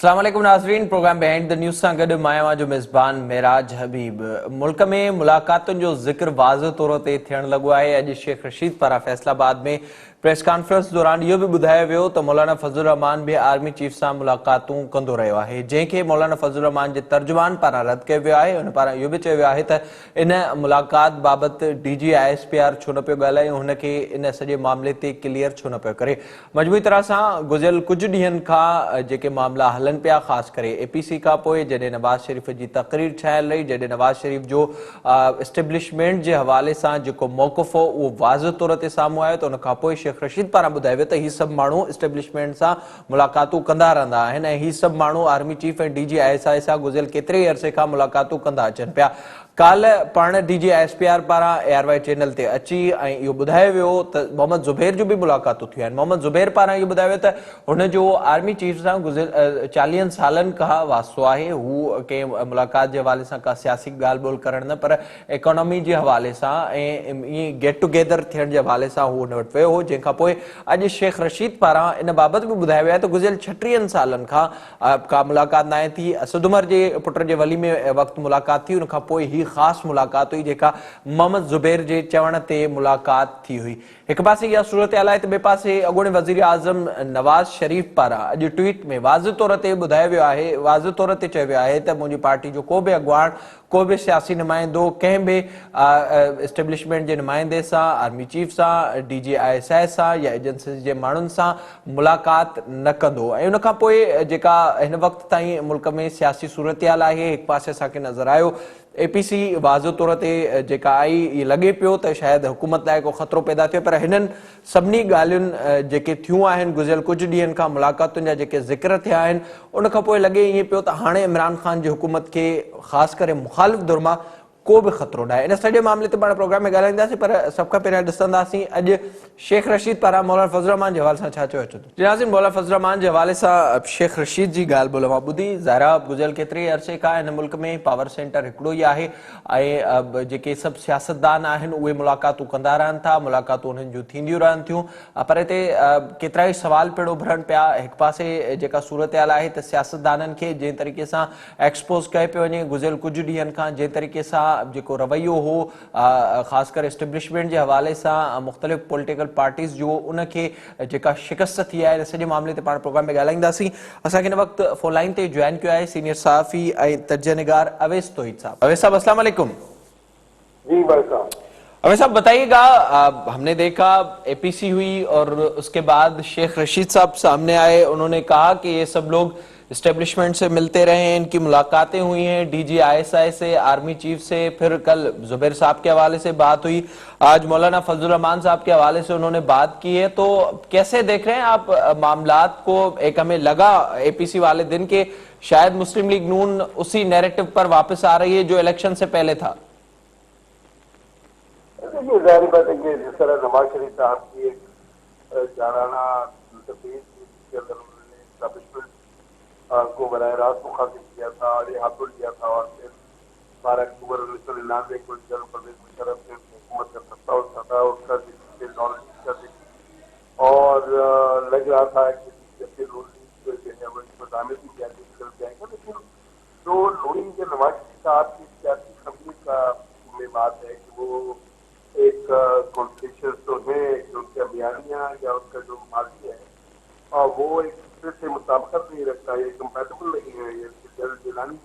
अस्सलाम वालेकुम नाज़रीन, प्रोग्राम बिहाइंड द न्यूज़ सां गॾु मां जो मेज़बान मेराज हबीब। मुल्क में मुलाक़ातुनि जो ज़िक्र वाज़ तौर ते थियण लॻो आहे। अॼु शेख रशीद पारां फैसलाबाद में प्रेस कॉन्फ्रेंस दौरान इहो बि ॿुधायो वियो त मौलाना फज़लुर रहमान बि आर्मी चीफ सां मुलाक़ातूं कंदो रहियो आहे, जंहिंखे मौलाना फज़लुर रहमान जे तर्जुमान पारां रद्द कयो वियो आहे। हुन पारां इहो बि चयो वियो आहे त इन मुलाक़ात बाबति DG ISPR छो न पियो ॻाल्हाए, हुनखे इन सॼे मामले ते क्लियर छो न पियो करे। मजमूई तरह सां गुज़िरियल कुझु ॾींहनि खां जेके मामला हलन पिया, ख़ासि करे APC खां पोइ जॾहिं नवाज़ शरीफ़ जी तक़रीर छायल रही, जॾहिं नवाज़ शरीफ़ जो इस्टेब्लिशमेंट जे हवाले सां जेको मौक़िफ़ हो उहो वाज़ तौर ते साम्हूं आयो, त उन खां पोइ शेख रशीद पारां ॿुधायो वियो त ही सभु माण्हू इस्टेब्लिशमेंट सां मुलाक़ातूं कंदा रहंदा आहिनि ऐं ही सभु माण्हू आर्मी चीफ ऐं DG ISI सां गुज़िरियल केतिरे ई अरसे खां मुलाक़ातूं कंदा अचनि पिया। काल्ह पाण DG ISPR पारां ARY चैनल ते अची ऐं इहो ॿुधायो वियो त मोहम्मद ज़ुबैर जूं बि मुलाक़ातूं थियूं आहिनि। मोहम्मद ज़ुबैर पारां इहो ॿुधायो वियो त हुन जो आर्मी चीफ सां गुज़िरियल 40 सालनि खां वास्तो आहे। हू कंहिं मुलाक़ात जे हवाले सां का सियासी ॻाल्हि ॿोल करण न, पर इकोनॉमी जे हवाले सां ऐं ईअं गेट टुगेदर थियण जे हवाले सां हू हुन वटि वियो हो, जंहिंखां पोइ अॼु शेख रशीद पारां इन बाबति बि ॿुधायो वियो आहे त गुज़िरियल 36 सालनि खां का मुलाक़ात न आहे थी। असद उमर जे पुट जे वली में वक़्तु मुलाक़ात थी, उनखां पोइ ही ख़ासि मुलाक़ात हुई जेका मोहम्मद ज़ुबैर जे चवण ते मुलाक़ात थी हुई। हिकु पासे इहा सूरत हाल आहे त ॿिए पासे अॻूणे वज़ीर आज़म नवाज़ शरीफ़ पारां अॼु ट्वीट में वाज़ तौर ते ॿुधायो वियो आहे, वाज़ तौर ते चयो वियो आहे त मुंहिंजी पार्टी जो को बि अॻुवाण, को बि सियासी नुमाइंदो कंहिं बि इस्टेब्लिशमेंट जे नुमाइंदे सां, आर्मी चीफ सां, DG ISI सां या एजेंसी जे माण्हुनि सां मुलाक़ात न कंदो। ऐं उनखां पोइ जेका हिन वक़्त ताईं मुल्क में सियासी सूरत हाल आहे, हिकु पासे असांखे नज़र आयो APC वाज़ तौर ते जेका आई, इहे लॻे पियो त शायदि हुकूमत लाइ को ख़तरो पैदा थियो, पर हिननि सभिनी ॻाल्हियुनि जेके थियूं आहिनि गुज़िरियल कुझु ॾींहनि खां मुलाक़ातुनि जा जेके ज़िक्र थिया आहिनि, उनखां पोइ लॻे ईअं पियो त हाणे इमरान ख़ान जी हुकूमत खे ख़ासि करे मुख़ालिफ़ धुर मां को बि ख़तरो न आहे। इन सॼे मामले ते पाण प्रोग्राम में ॻाल्हाईंदासीं, पर सभ खां पहिरियां ॾिसंदासीं अॼु शेख रशीद पारां मौलाना फज़लुर रहमान जे हवाले सां छा चयो अचे थो। जनाज़िन, मौलाना फज़लुर रहमान जे हवाले सां शेख रशीद जी ॻाल्हि ॿोल मां ॿुधी। ज़ाहिरा गुज़िरियल केतिरे अरसे खां हिन मुल्क में पावर सेंटर हिकिड़ो ई आहे ऐं जेके सभु सियासतदान आहिनि उहे मुलाक़ातूं कंदा रहनि था, मुलाक़ातूं उन्हनि जूं थींदियूं रहनि थियूं, पर हिते केतिरा ई सवाल पिण उभरनि पिया। हिकु पासे जेका सूरत हाल आहे त सियासतदाननि खे जंहिं तरीक़े सां एक्सपोज़ कयो पियो वञे गुज़िरियल कुझु ॾींहनि खां, जंहिं तरीक़े सां जेको रवैयो हो ख़ासि करे इस्टेब्लिशमेंट जे हवाले सां मुख़्तलिफ़ पॉलिटिकल पार्टीज़ जो, उनखे जेका शिकस्त थी आहे, इन सॼे मामले ते पाण प्रोग्राम में ॻाल्हाईंदासीं। असांखे हिन वक़्तु फ़ोन लाइन ते जॉइन कयो आहे सीनियर सहाफ़ी ऐं तर्जुमेगार अवैस तौहीद साहब। अवैस साहब, अस्सलाम वालेकुम। जी भाई साहब। अवैस साहब बताइएगा, हमने देखा APC हुई और उसके बाद शेख रशीद साहब सामने आए, उन्होंने कहा कि ये सब लोग इस्टेब्लिशमेंट से मिलते रहे हैं, इनकी मुलाकातें हुई हैं DG ISI से, आर्मी चीफ से, फिर कल जुबैर साहब के हवाले से बात हुई, आज मौलाना फजलुर रहमान साहब के हवाले से उन्होंने बात की है। तो कैसे देख रहे हैं आप मामलात को? एक हमें लगा APC वाले दिन के शायद मुस्लिम लीग नून उसी नैरेटिव पर वापस आ रही है जो इलेक्शन से पहले था। देखिए, जाहिर बात है कि जिस तरह नवाज शरीफ साहब की एक जाराना तस्वीर के अंदर उन्होंने एस्टैब्लिशमेंट को बराह रास्त मुखातिब किया था और ये हाथों लिया था, और फिर 12 अक्टूबर 1999 को जनरल परवेज मुशर्रफ ने हुकूमत का सत्ता उठा था, उसका और लग रहा था कि जैसे लोग जो है वो इसको दामे की जाएगी निकल जाएगा। लेकिन जो लोई के नवाज शरीफ साहब की सियासी खमीर का में बात है कि वो एक कॉन्फ्लिक्शन तो है कि उनका बयानिया या उनका जो मार्जी है और वो एक दूसरे से मुताबिकत नहीं रखता है, कंपेटेबल नहीं है। ये जनरल जिलानी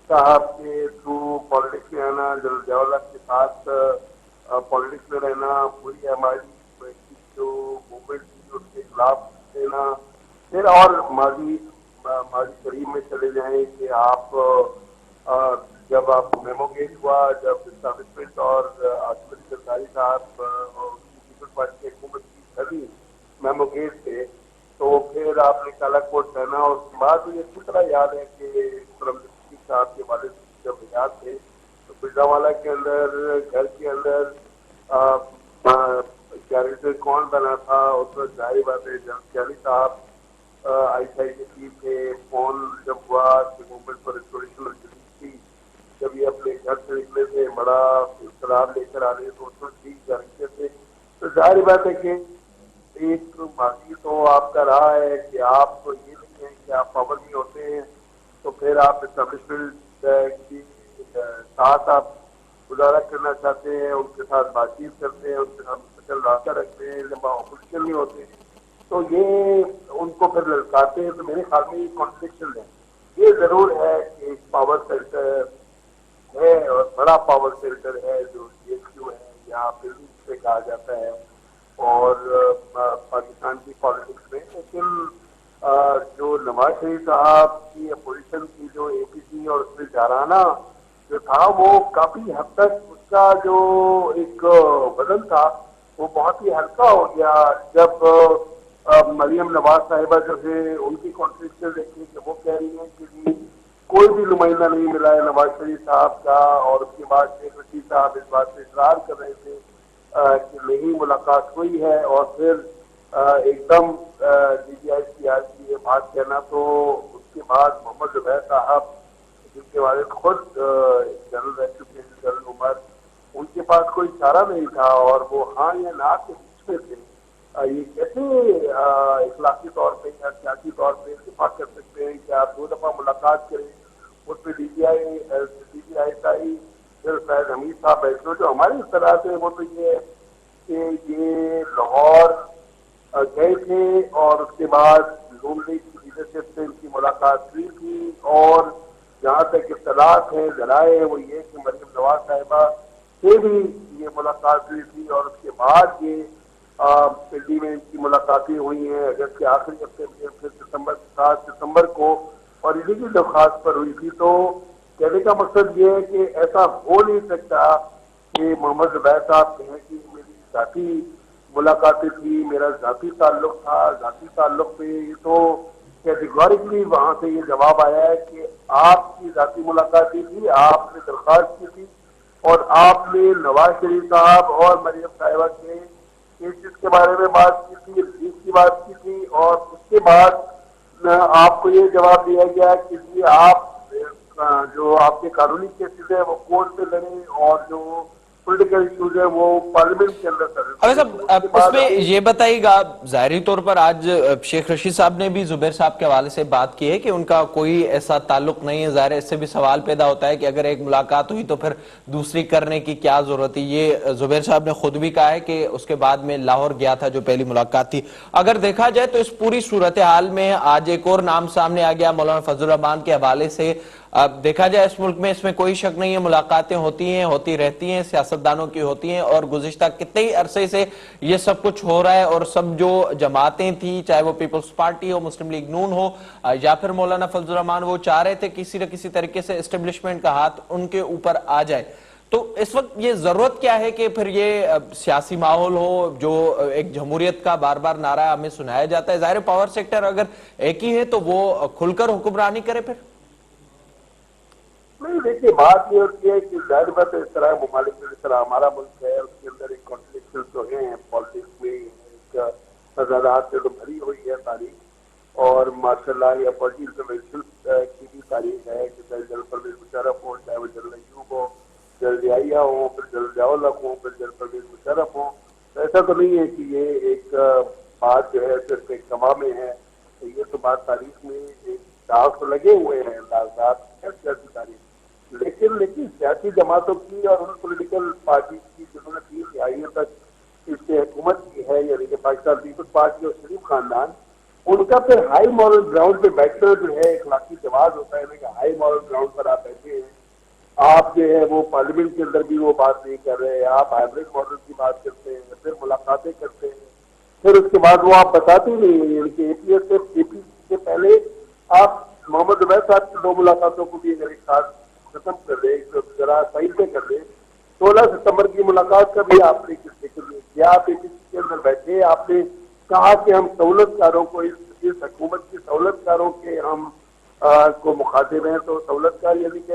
साहब के थ्रू पॉलिटिक्स में आना, जनरल जवाहरलाल के साथ पॉलिटिक्स में रहना, पूरी हमारी जो मूवमेंट थी उसके खिलाफ देना, फिर और माजी शरीफ में चले जाएं कि आप जब आप मेमो गेट हुआ, जब इस्टेब्लिशमेंट और आसिफ सरकारी साहब पीपल्स पार्टी की हुकूमत की खड़ी मेमो गेट पे, तो फिर आपने काला कोट पहना। और उसके बाद ये अच्छी तरह याद है कि साहब के वाले जब याद थे तो बिजरावाला के अंदर घर के अंदर कैरेक्टर कौन बना था, उस वक्त जाहिर बात है जब साहब ISI के चीफ थे। फोन जब हुआ मूवमेंट पर रिस्टोरेशन थी, जब ये अपने घर से निकले थे बड़ा शराब लेकर आ रहे तो उसमें ठीक तरीके थे। तो जाहिर बात है कि एक माजी तो आपका रहा है कि आप ये नहीं है कि कि आप पावर में होते हैं तो फिर आप इस्टेब्लिशमेंट की साथ आप गुजारा करना चाहते हैं, उनके साथ बातचीत करते हैं, उनके साथ मुस्तकिल रास्ता रखते हैं, जब आप ऑपोजिशन में होते हैं तो ये उनको फिर ललकारते हैं। तो मेरे ख्याल में ये कॉन्ट्रडिक्शन है। ये जरूर है कि एक पावर सेंटर है और बड़ा पावर सेंटर है जो DSU है या फिर से कहा जाता है और पाकिस्तान की पॉलिटिक्स में, लेकिन जो नवाज शरीफ साहब की अपोजिशन की जो APC और उसमें जाराना जो था वो काफी हद तक उसका जो एक वजन था वो बहुत ही हल्का हो गया जब मरियम नवाज साहिबा जो है उनकी कॉन्ट्रिब्यूशन देखी कि वो कह रही है कि जी कोई भी नुमाइंदा नहीं मिला है नवाज शरीफ साहब का, और उसके बाद शेख रशीद साहब इस बात पे इकरार कर रहे थे कि नहीं मुलाकात हुई है, और फिर एकदम DGICR की ये बात कहना, तो उसके बाद मोहम्मद जुबैर साहब जिनके बारे में खुद जनरल रह चुके हैं जनरल उमर, उनके पास कोई चारा नहीं था और वो हाँ या ना के बीच में थे। ये कैसे इखलाकी तौर पे या सियासी तौर पे दिफा कर सकते हैं कि आप 2 दफा मुलाकात करें, उसमें DGI फिर शायद हमीद साहब बैठे जो हमारी इस तरह से वो तो ये है कि ये लाहौर गए थे और उसके बाद नून लीग की लीडरशिप से इनकी मुलाकात हुई थी, और जहाँ तक इत्तलात है जराए वो ये कि मरियम नवाज साहिबा से भी ये मुलाकात हुई थी और उसके बाद ये दिल्ली में इनकी मुलाकातें हुई हैं अगस्त के आखिरी हफ्ते में, फिर 7 सितंबर को, और इन्हीं की दरख्वास्त पर हुई थी। तो कहने का मकसद ये है कि ऐसा हो नहीं सकता कि मोहम्मद जुबैर साहब कहें कि मेरी जाती मुलाकातें थी, मेरा जाती ताल्लुक था, जाती ताल्लुक पे ये तो कैटेगोरिकली वहां से ये जवाब आया है कि आपकी जाती मुलाकातें थी, आपने दरख्वास्त की थी और आपने नवाज शरीफ साहब और मरियम साहिबा के केसेस के बारे में बात की थी, रिलीज की बात की थी, और उसके बाद आपको ये जवाब दिया गया कि जी आप जो आपके कानूनी केसेस है वो कोर्ट में लड़े और जो पॉलिटिकल इश्यूज है वो पार्लियामेंट के अंदर करें। अबे साहब, अब इसमें ये बताइएगा, जाहिरी तौर पर आज शेख रशीद साहब ने भी जुबैर साहब के हवाले से बात की है कि उनका कोई ऐसा ताल्लुक नहीं है। जाहिर है इससे भी सवाल पैदा होता है कि अगर एक मुलाकात हुई तो फिर दूसरी करने की क्या जरूरत है। ये जुबैर साहब ने खुद भी कहा है कि उसके बाद में लाहौर गया था जो पहली मुलाकात थी। अगर देखा जाए तो इस पूरी सूरत हाल में आज एक और नाम सामने आ गया मौलाना फजल रहमान के हवाले से। अब देखा जाए इस मुल्क में इसमें कोई शक नहीं है, मुलाकातें होती हैं, होती रहती हैं, सियासतदानों की होती हैं, और गुज़िश्ता कितने ही अरसे से ये सब कुछ हो रहा है। और सब जो जमातें थी, चाहे वो पीपल्स पार्टी हो, मुस्लिम लीग नून हो या फिर मौलाना फजल रहमान, वो चाह रहे थे किसी न किसी तरीके से एस्टेब्लिशमेंट का हाथ उनके ऊपर आ जाए। तो इस वक्त ये जरूरत क्या है कि फिर ये सियासी माहौल हो, जो एक जमहूरियत का बार बार नारा हमें सुनाया जाता है। जाहिर पावर सेक्टर अगर एक ही है तो वो खुलकर हुक्मरानी करे फिर। नहीं, देखिए बात ये होती है कि जाहिर बात है इस तरह ममालिक में, जिस तरह हमारा मुल्क है उसके अंदर एक कॉन्ट्रडिक्शन तो है पॉलिटिक्स में, एक तजादात से तो भरी हुई है तारीख, और माशाल्लाह ये पार्टी कन्वेंशन की भी तारीख है कि चाहे जनरल परवेज मुशर्रफ हो, चाहे वो जनरल अयूब हो, जनरल याहिया हो, फिर जनरल ज़ियाउल-हक हो, फिर जनरल परवेज मुशर्रफ हो। तो ऐसा तो नहीं है कि ये एक बात जो है सिर्फ एक सभा में है, तो ये तो बात तारीख में एक दाग तो लगे हुए हैं, दाग है सियासी तारीख। लेकिन सियासी जमातों की और उन पॉलिटिकल पार्टी की जिन्होंने 30 दिहाइयों तक इससे हुकूमत की है, यानी कि पाकिस्तान पीपल्स पार्टी और शरीफ खानदान, उनका फिर हाई मॉरल ग्राउंड पे बैठना जो है इखलाकी जवाब होता है कि हाई मॉरल ग्राउंड पर आप बैठे हैं, आप जो है वो पार्लियामेंट के अंदर भी वो बात नहीं कर रहे, आप हाइब्रिड मॉडल की बात करते हैं, फिर मुलाकातें करते हैं, फिर उसके बाद वो आप बताते नहीं है। यानी कि APC से पहले आप मोहम्मद जुबैर साहब की 2 मुलाकातों को भी अगर एक साथ खत्म कर दे, जरा सही से कर दे, 16 सितंबर की मुलाकात का भी आपने जिक्र नहीं किया। आप APC के अंदर बैठे, आपने कहा कि हम सहूलतकारों को इस हुकूमत की सहूलतकारों के हम को मुखातिब हैं, तो सहूलतकार यानी कि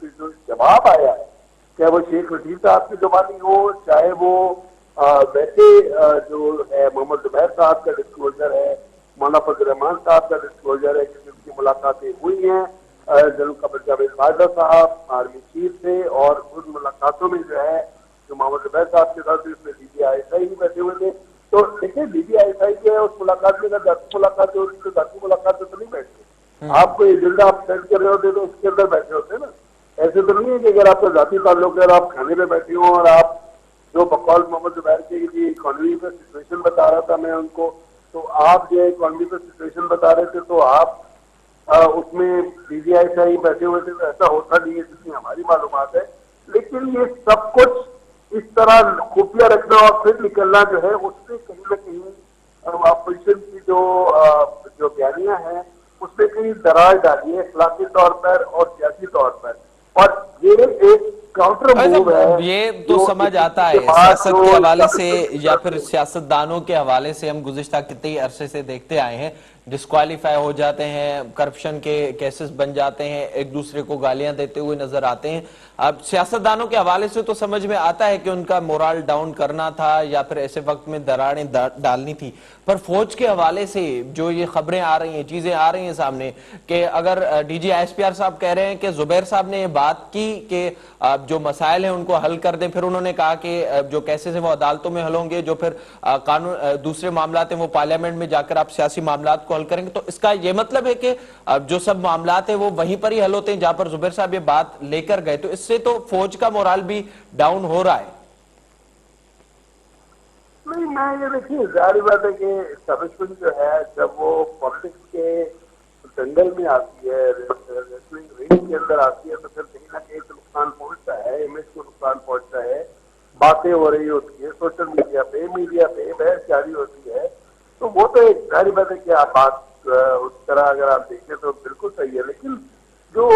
जो जवाब आया है, चाहे वो शेख रशीद साहब की जुबानी हो, चाहे वो वैसे जो है मोहम्मद जुबैर साहब का डिस्क्लोजर है, मौलाना फजल रहमान साहब का डिस्क्लोजर है कि उनकी मुलाकातें हुई हैं जनरल कमर जावेद बाजवा साहब आर्मी चीफ से, और उन मुलाकातों में जो है जो मोहम्मद जुबैर साहब के साथ इसमें DGI ही बैठे हुए थे, तो देखिए DGISI जो है उस मुलाकात में अगर जाती मुलाकात है उसकी जाती मुलाकात में तो नहीं बैठते। आपको एजेंडा आप सेट कर रहे होते तो उसके अंदर बैठे होते ना। ऐसे तो नहीं है कि अगर आपका जाति ताल्लुक है और आप खाने पे बैठे हो और आप जो बकौल मोहम्मद जुबैर के जी इकोनॉमी पे सिचुएशन बता रहा था मैं उनको, तो आप जो इकोनॉमी पे सिचुएशन बता रहे थे तो आप उसमें DGISI बैठे हुए थे, तो ऐसा होता नहीं है जितनी हमारी मालूमात है। लेकिन ये सब कुछ इस तरह खुफिया रखना और फिर निकलना जो है उससे कहीं ना कहीं अपोजिशन की जो बयानियां हैं उसमें कहीं दरार डाली है इखलाकी तौर पर और सियासी तौर पर। और ये एक काउंटर भाई मूव है साहब, ये तो जो समझ आता के है बाद सियासत जो के हवाले से establishment की या तरफ फिर से सियासतदानों के हवाले से हम गुज़िश्ता कितने अरसे से देखते आए हैं, डिस्क्वालीफाई हो जाते हैं, करप्शन के केसेस बन जाते हैं, एक दूसरे को गालियां देते हुए नजर आते हैं। अब सियासतदानों के हवाले से तो समझ में आता है कि उनका मोरल डाउन करना था या फिर ऐसे वक्त में दरारें डालनी थी, पर फौज के हवाले से जो ये खबरें आ रही हैं, चीजें आ रही हैं सामने कि अगर DG ISPR साहब कह रहे हैं कि जुबैर साहब ने ये बात की कि जो मसाइल हैं उनको हल कर दें, फिर उन्होंने कहा कि जो केसेस हैं वो अदालतों में हल होंगे, जो फिर कानून दूसरे मामलात हैं वो पार्लियामेंट में जाकर आप सियासी मामलात को हल करेंगे। तो इसका ये मतलब है कि जो सब मामलात हैं वो वहीं पर ही हल होते हैं जहां पर जुबैर साहब ये बात लेकर गए, तो इससे तो फौज का मोरल भी डाउन हो रहा है। नहीं, मैं ये देखिए जाहिर बात है कि एस्टेब्लिशमेंट जो है जब वो पॉलिटिक्स के दंगल में आती है, रेसलिंग रिंग के अंदर आती है, तो फिर कहीं ना कहीं तो नुकसान पहुंचता है, इमेज को नुकसान पहुंचता है। बातें हो रही होती है सोशल मीडिया पे बहस जारी होती है, तो वो तो एक जाहिर बात है कि आप बात उस तरह अगर आप देखें तो बिल्कुल सही है। लेकिन जो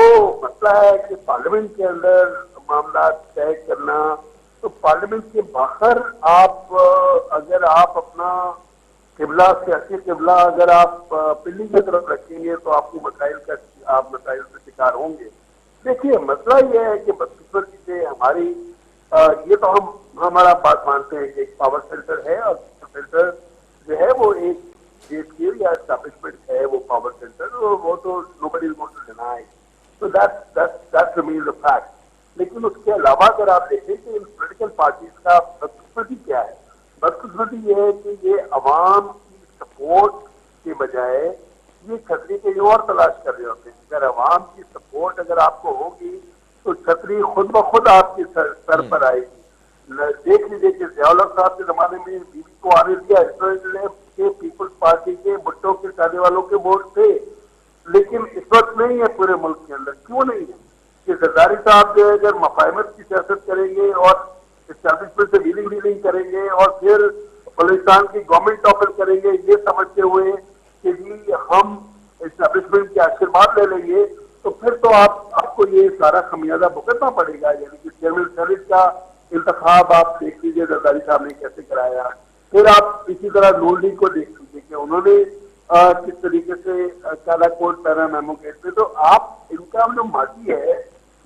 मसला है कि पार्लियामेंट के अंदर मामला तय करना, तो पार्लियामेंट के बाहर आप अगर आप अपना किबला सियासी किबला अगर आप पिल्ली की तरफ रखेंगे तो आपको आप मसाइल से शिकार होंगे। देखिए मसला यह है कि बदकिस्मती से हमारी ये तो हमारा बात मानते हैं कि एक पावर सेंटर है और सेंटर जो है वो एक देश की या एस्टैब्लिशमेंट है वो पावर सेंटर, और वो तो nobody is going to deny, तो दैट रिमेन्स अ फैक्ट। लेकिन उसके अलावा अगर आप देखें कि इन पोलिटिकल पार्टीज का बदकिस्मती क्या है, बदकिस्मती ये है कि ये अवाम की सपोर्ट के बजाय ये छतरी कहीं और तलाश कर रहे होते हैं। अगर अवाम की सपोर्ट अगर आपको होगी तो छतरी खुद ब खुद आपके सर पर आएगी। देख लीजिए कि ज़ियाउल हक साहब के जमाने में बीबी को आने दिया, के पीपल्स पार्टी के भुट्टो के चाहने वालों के वोट थे, लेकिन इस वक्त नहीं है पूरे मुल्क के अंदर। क्यों नहीं है? कि जरदारी साहब जो है अगर मफाहमत की सियासत करेंगे और एस्टैब्लिशमेंट से डीलिंग करेंगे और फिर बलूचिस्तान की गवर्नमेंट टॉपल करेंगे ये समझते हुए कि जी हम एस्टैब्लिशमेंट के आशीर्वाद ले लेंगे, तो फिर तो आपको ये सारा खमियाजा भुगतना पड़ेगा। यानी कि चेयरमैन सेनेट का इंतखाब आप देख लीजिए जरदारी साहब ने कैसे कराया, फिर आप इसी तरह नून लीग को देख लीजिए कि उन्होंने किस तरीके से काला कोट पैरा मेमो गेट पे, तो आप इनका जो माजी है,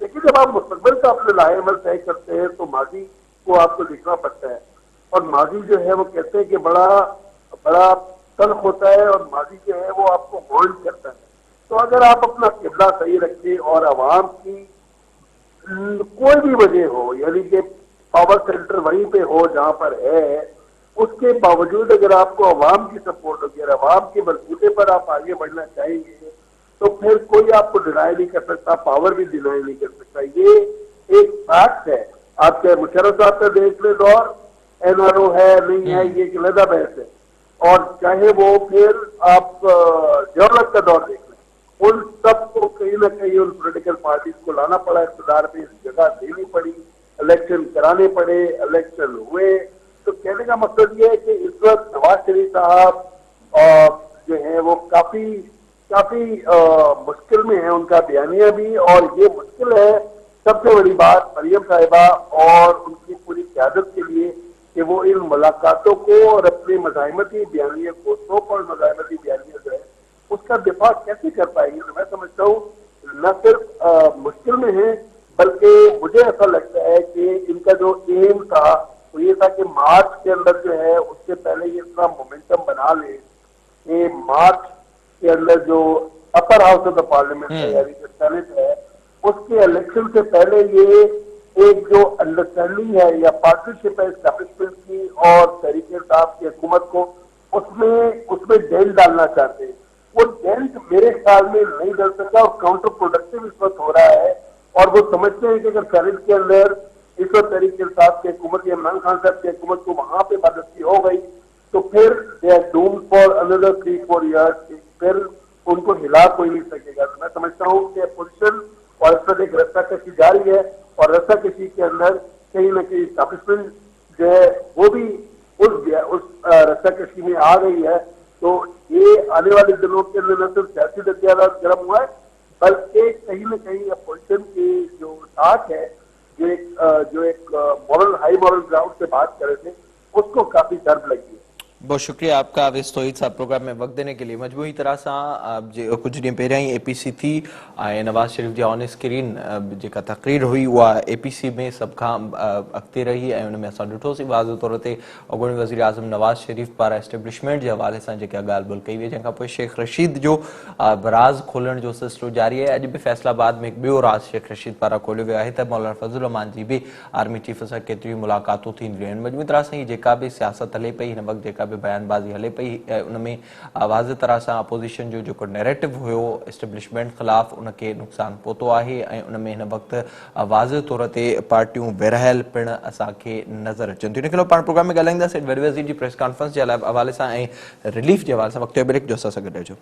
लेकिन जब आप मुस्तकबिल का अपने लाहेमल तय करते हैं तो माजी को आपको देखना पड़ता है। और माजी जो है वो कहते हैं कि बड़ा बड़ा तल्ख होता है और माजी जो है वो आपको वार्न करता है। तो अगर आप अपना किबला सही रखें और आवाम की कोई भी वजह हो, यानी कि पावर सेंटर वहीं पे हो जहां पर है, उसके बावजूद अगर आपको अवाम की सपोर्ट होगी और अवाम के बलबूते पर आप आगे बढ़ना चाहेंगे तो फिर कोई आपको डिनाई नहीं कर सकता, पावर भी डिनाई नहीं कर सकता। ये एक फैक्ट है। आप चाहे मुशर्रफ साहब का देख ले दौर, NRO है नहीं है ये एक अलग बहस है, और चाहे वो फिर आप ज़ियाउल का दौर देख लें, उन सबको कहीं ना कहीं उन पोलिटिकल पार्टीज को लाना पड़ा, इक़्तिदार में जगह देनी पड़ी, इलेक्शन कराने पड़े, इलेक्शन हुए। तो कहने का मकसद ये है कि इस वक्त नवाज शरीफ साहब जो है वो काफी काफी मुश्किल में है, उनका बयानिया भी, और ये मुश्किल है सबसे बड़ी बात मरियम साहिबा और उनकी पूरी क़यादत के लिए कि वो इन मुलाकातों को और अपने मज़ाहिमती बयानिया को, सो पर मज़ाहिमती बयानिया जो है उसका दिफा कैसे कर पाएंगे। तो मैं समझता हूँ न सिर्फ मुश्किल में है, बल्कि मुझे ऐसा लगता है कि इनका जो एम था वो ये था कि मार्च के अंदर जो है उससे पहले ये इतना मोमेंटम बना ले कि मार्च के अंदर जो upper house of the parliament है यानी कि सेनेट है, उसके इलेक्शन से पहले ये एक जो अंडरस्टैंडिंग है या पार्टनरशिप है एस्टैब्लिशमेंट की और तहरीक इंसाफ की हुकूमत को, उसमें उसमें डेंट डालना चाहते हैं। वो डेंट मेरे ख्याल में नहीं डल सकता और काउंटर प्रोडक्टिव इस वक्त हो रहा है। और वो समझते हैं कि अगर सेनेट के अंदर इस वक्त तहरीक इंसाफ की हुकूमत या इमरान खान साहब की हुकूमत को वहां पे बदस्ती हो गई तो फिर they are doomed for another 3-4 years, फिर उनको हिला कोई नहीं सकेगा। तो मैं समझता हूँ कि पोजिशन और इस पर एक रस्ता कशी जारी है और रस्ता कशी के अंदर कहीं ना कहीं एस्टैब्लिशमेंट जो है वो भी उस रस्ता कशी में आ गई है। तो ये आने वाले दिनों के अंदर न सिर्फ सियासी दरिया गर्म हुआ है, बल्कि कहीं न कहीं अपोजिशन की जो साथ है, जो एक मॉरल हाई मॉरल ग्राउंड से बात कर रहे थे, उसको काफी दर्द लगी है। बहुत शुक्रिया आपका विस्तोहित सा प्रोग्राम में वक्त देने के लिए। मजबूरी तरह से कुछ ॾींहं पहिरियां ही एपीसी थी ऐं नवाज़ शरीफ जी ऑन स्क्रीन जेका तक़रीर हुई उहा एपीसी में सब खां अॻिते रही ऐं उन में असां ॾिठोसीं वाज़ तौर ते अॻूणे वज़ीर आज़म नवाज़ शरीफ पारां एस्टेब्लिशमेंट जे हवाले सां जेका ॻाल्हि ॿोल कई वई, जंहिंखां पोइ शेख रशीद जो राज़ खोलण जो सिलसिलो जारी आहे। अॼु बि फैसलाबाद में हिकु ॿियो राज़ शेख रशीद पारां खोलियो वियो आहे त मौलाना फज़लुर रहमान जी बि आर्मी चीफ सां केतिरियूं मुलाक़ातूं थींदियूं आहिनि। मजबूरी तरह सां जेका बि सियासत हले पई हिन वक़्तु, जेका बि बयानबाज़ी हले पई, उनमें वाज़ तरह सां अपोजिशन जो जेको नैरेटिव हुयो एस्टेब्लिशमेंट ख़िलाफ़ उनखे नुक़सानु पहुतो आहे ऐं उनमें हिन वक़्तु वाज़ तौर ते पार्टियूं विरहायल पिणु असांखे नज़र अचनि थियूं। इन करे पाण प्रोग्राम में ॻाल्हाईंदासीं वॾे वज़ीर जी प्रेस कॉन्फ्रेंस जे हवाले सां ऐं रिलीफ जे हवाले सां। वक़्तु ब्रेक जो असां सां गॾु रहिजो।